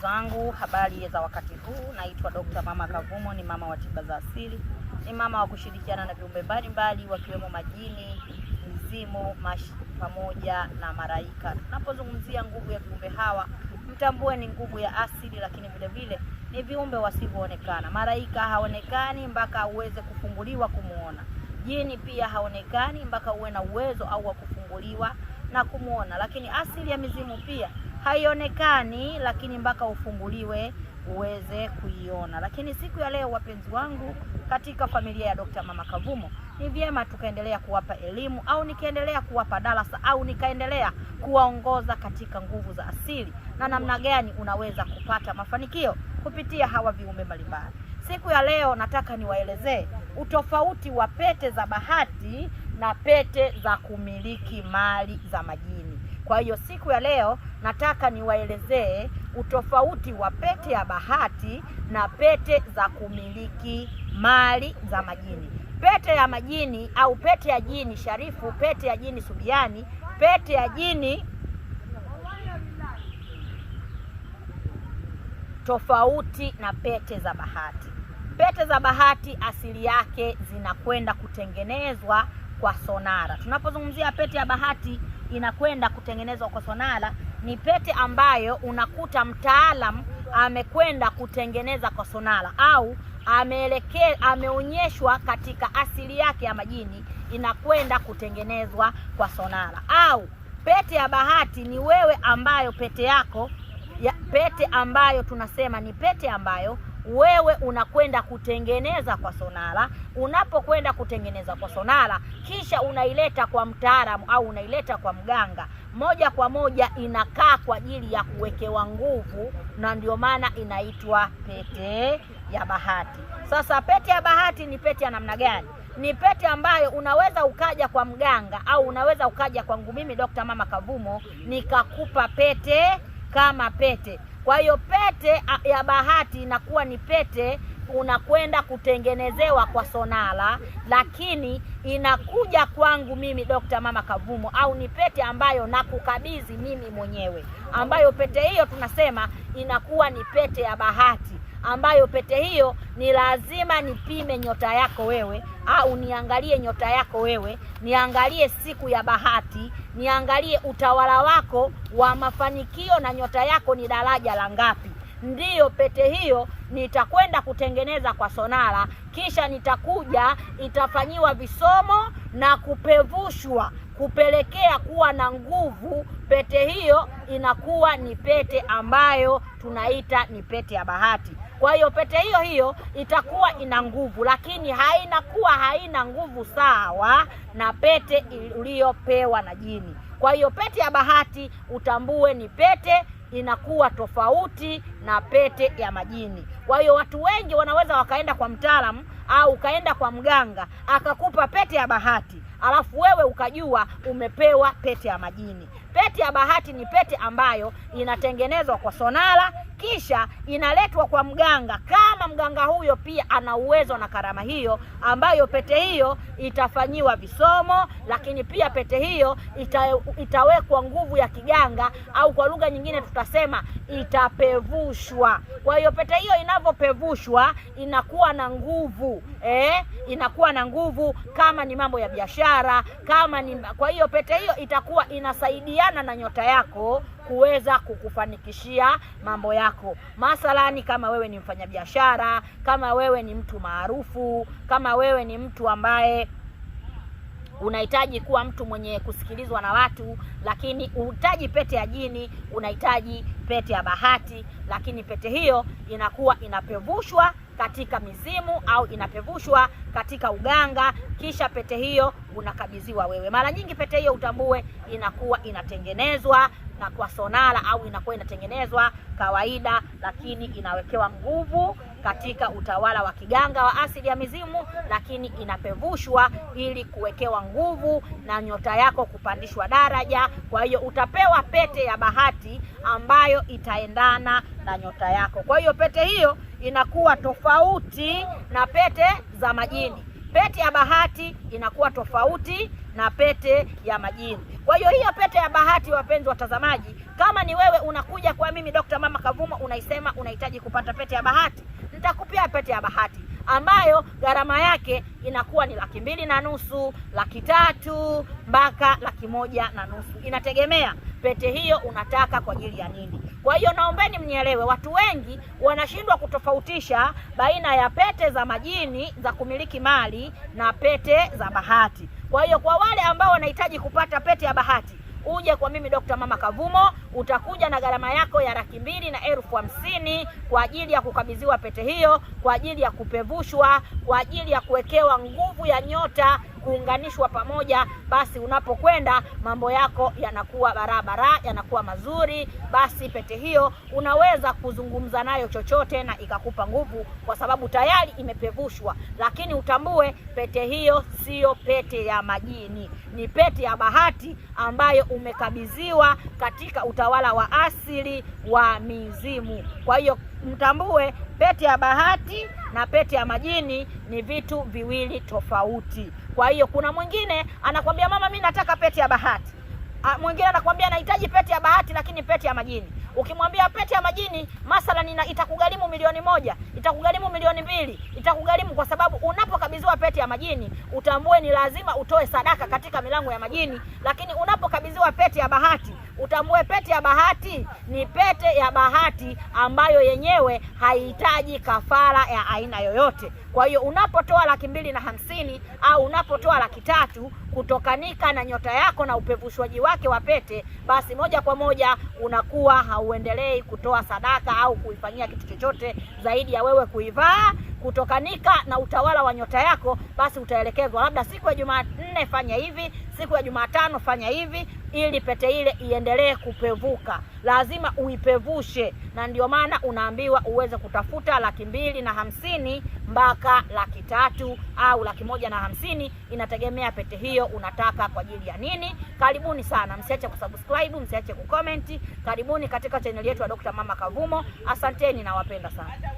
zangu, habari za wakati huu. Naitwa Dr. Mama Kavumo, ni mama wa tiba za asili, ni mama wa kushirikiana na viumbe mbalimbali wakiwemo majini, mizimu, pamoja na malaika. Tunapozungumzia nguvu ya viumbe hawa, mtambue ni nguvu ya asili, lakini vile vile ni viumbe wasivyoonekana. Malaika haonekani mpaka uweze kufunguliwa kumuona. Jini pia haonekani mpaka uwe na uwezo au wa kufunguliwa na kumuona. Lakini asili ya mizimu pia haionekani, lakini mpaka ufunguliwe uweze kuiona. Lakini siku ya leo, wapenzi wangu, katika familia ya Dr. Mama Kavumo, ni vyema tukaendelea kuwapa elimu, au nikaendelea kuwapa darasa, au nikaendelea kuwaongoza katika nguvu za asili na namna gani unaweza kupata mafanikio kupitia hawa viumbe mbalimbali. Siku ya leo nataka niwaelezee utofauti wa pete za bahati na pete za kumiliki mali za majini. Kwa hiyo siku ya leo nataka niwaelezee utofauti wa pete ya bahati na pete za kumiliki mali za majini. Pete ya majini au pete ya jini Sharifu, pete ya jini Subiani, pete ya jini tofauti na pete za bahati. Pete za bahati asili yake zinakwenda kutengenezwa kwa sonara. Tunapozungumzia pete ya bahati inakwenda kutengenezwa kwa sonara, ni pete ambayo unakuta mtaalamu amekwenda kutengeneza kwa sonara, au ameonyeshwa katika asili yake ya majini inakwenda kutengenezwa kwa sonara. Au pete ya bahati ni wewe ambayo pete yako pete ambayo tunasema ni pete ambayo wewe unakwenda kutengeneza kwa sonara. Unapokwenda kutengeneza kwa sonara, kisha unaileta kwa mtaalamu au unaileta kwa mganga, moja kwa moja inakaa kwa ajili ya kuwekewa nguvu, na ndio maana inaitwa pete ya bahati. Sasa pete ya bahati ni pete ya namna gani? Ni pete ambayo unaweza ukaja kwa mganga, au unaweza ukaja kwangu mimi Dr. Mama Kavumo nikakupa pete kama pete. Kwa hiyo pete ya bahati inakuwa ni pete unakwenda kutengenezewa kwa sonara, lakini inakuja kwangu mimi Dr. Mama Kavumo, au ni pete ambayo nakukabidhi mimi mwenyewe, ambayo pete hiyo tunasema inakuwa ni pete ya bahati, ambayo pete hiyo ni lazima nipime nyota yako wewe, au niangalie nyota yako wewe, niangalie siku ya bahati, niangalie utawala wako wa mafanikio na nyota yako ni daraja la ngapi. Ndiyo pete hiyo nitakwenda kutengeneza kwa sonara, kisha nitakuja itafanyiwa visomo na kupevushwa kupelekea kuwa na nguvu. Pete hiyo inakuwa ni pete ambayo tunaita ni pete ya bahati. Kwa hiyo pete hiyo itakuwa ina nguvu, lakini haina nguvu sawa na pete uliyopewa na jini. Kwa hiyo pete ya bahati utambue ni pete inakuwa tofauti na pete ya majini. Kwa hiyo watu wengi wanaweza wakaenda kwa mtaalamu au ukaenda kwa mganga akakupa pete ya bahati, alafu wewe ukajua umepewa pete ya majini. Pete ya bahati ni pete ambayo inatengenezwa kwa sonara, kisha inaletwa kwa mganga, kama mganga huyo pia ana uwezo na karama hiyo, ambayo pete hiyo itafanyiwa visomo, lakini pia pete hiyo itawekwa nguvu ya kiganga, au kwa lugha nyingine tutasema itapevushwa. Kwa hiyo pete hiyo inavyopevushwa inakuwa na nguvu, inakuwa na nguvu kama ni mambo ya biashara, kama ni. Kwa hiyo pete hiyo itakuwa inasaidiana na nyota yako kuweza kukufanikishia mambo yako. Mathalani, kama wewe ni mfanyabiashara, kama wewe ni mtu maarufu, kama wewe ni mtu ambaye unahitaji kuwa mtu mwenye kusikilizwa na watu, lakini unahitaji pete ya jini, unahitaji pete ya bahati, lakini pete hiyo inakuwa inapevushwa katika mizimu au inapevushwa katika uganga, kisha pete hiyo unakabidhiwa wewe. Mara nyingi pete hiyo utambue inakuwa inatengenezwa na kwa sonara, au inakuwa inatengenezwa kawaida, lakini inawekewa nguvu katika utawala wa kiganga wa asili ya mizimu, lakini inapevushwa ili kuwekewa nguvu na nyota yako kupandishwa daraja. Kwa hiyo utapewa pete ya bahati ambayo itaendana na nyota yako. Kwa hiyo pete hiyo inakuwa tofauti na pete za majini. Pete ya bahati inakuwa tofauti na pete ya majini. Kwa hiyo pete ya bahati, wapenzi watazamaji, Kama ni wewe unakuja kwa mimi Dr. Mama Kavumo unaisema unahitaji kupata pete ya bahati, nitakupia pete ya bahati ambayo gharama yake inakuwa ni 250,000, 300,000 mpaka 150,000. Inategemea pete hiyo unataka kwa ajili ya nini. Kwa hiyo naombeni mnielewe, watu wengi wanashindwa kutofautisha baina ya pete za majini za kumiliki mali na pete za bahati. Kwa hiyo kwa wale ambao wanahitaji kupata pete ya bahati, uje kwa mimi Dr. Mama Kavumo, utakuja na gharama yako ya 250,000 kwa ajili ya kukabidhiwa pete hiyo, kwa ajili ya kupevushwa, kwa ajili ya kuwekewa nguvu ya nyota, kuunganishwa pamoja. Basi unapokwenda mambo yako yanakuwa barabara, yanakuwa mazuri. Basi pete hiyo unaweza kuzungumza nayo chochote na ikakupa nguvu, kwa sababu tayari imepevushwa. Lakini utambue pete hiyo sio pete ya majini, ni pete ya bahati ambayo umekabidhiwa katika utawala wa asili wa mizimu. Kwa hiyo mtambue pete ya bahati na pete ya majini ni vitu viwili tofauti. Kwa hiyo kuna mwingine anakwambia mama, mimi nataka pete ya bahati. Mwingine anakwambia nahitaji pete ya bahati lakini pete ya majini. Ukimwambia pete ya majini mathalan itakugharimu 1,000,000, itakugharimu 2,000,000, itakugharimu, kwa sababu unapokabidhiwa pete ya majini utambue ni lazima utoe sadaka katika milango ya majini. Lakini unapokabidhiwa pete ya bahati utambue pete ya bahati ni pete ya bahati ambayo yenyewe haihitaji kafara ya aina yoyote. Kwa hiyo unapotoa 250,000 au unapotoa 300,000 kutokanika na nyota yako na upevushwaji wake wa pete, basi moja kwa moja unakuwa hauendelei kutoa sadaka au kuifanyia kitu chochote zaidi ya wewe kuivaa. Kutokanika na utawala wa nyota yako, basi utaelekezwa labda siku ya Jumanne fanya hivi, siku ya Jumatano fanya hivi, ili pete ile iendelee kupevuka. Lazima uipevushe, na ndio maana unaambiwa uweze kutafuta 250,000 mpaka 300,000 au 150,000, inategemea pete hiyo unataka kwa ajili ya nini. Karibuni sana, msiache kusubscribe, msiache kucomment. Karibuni katika channel yetu ya Dr. Mama Kavumo. Asanteni na wapenda sana.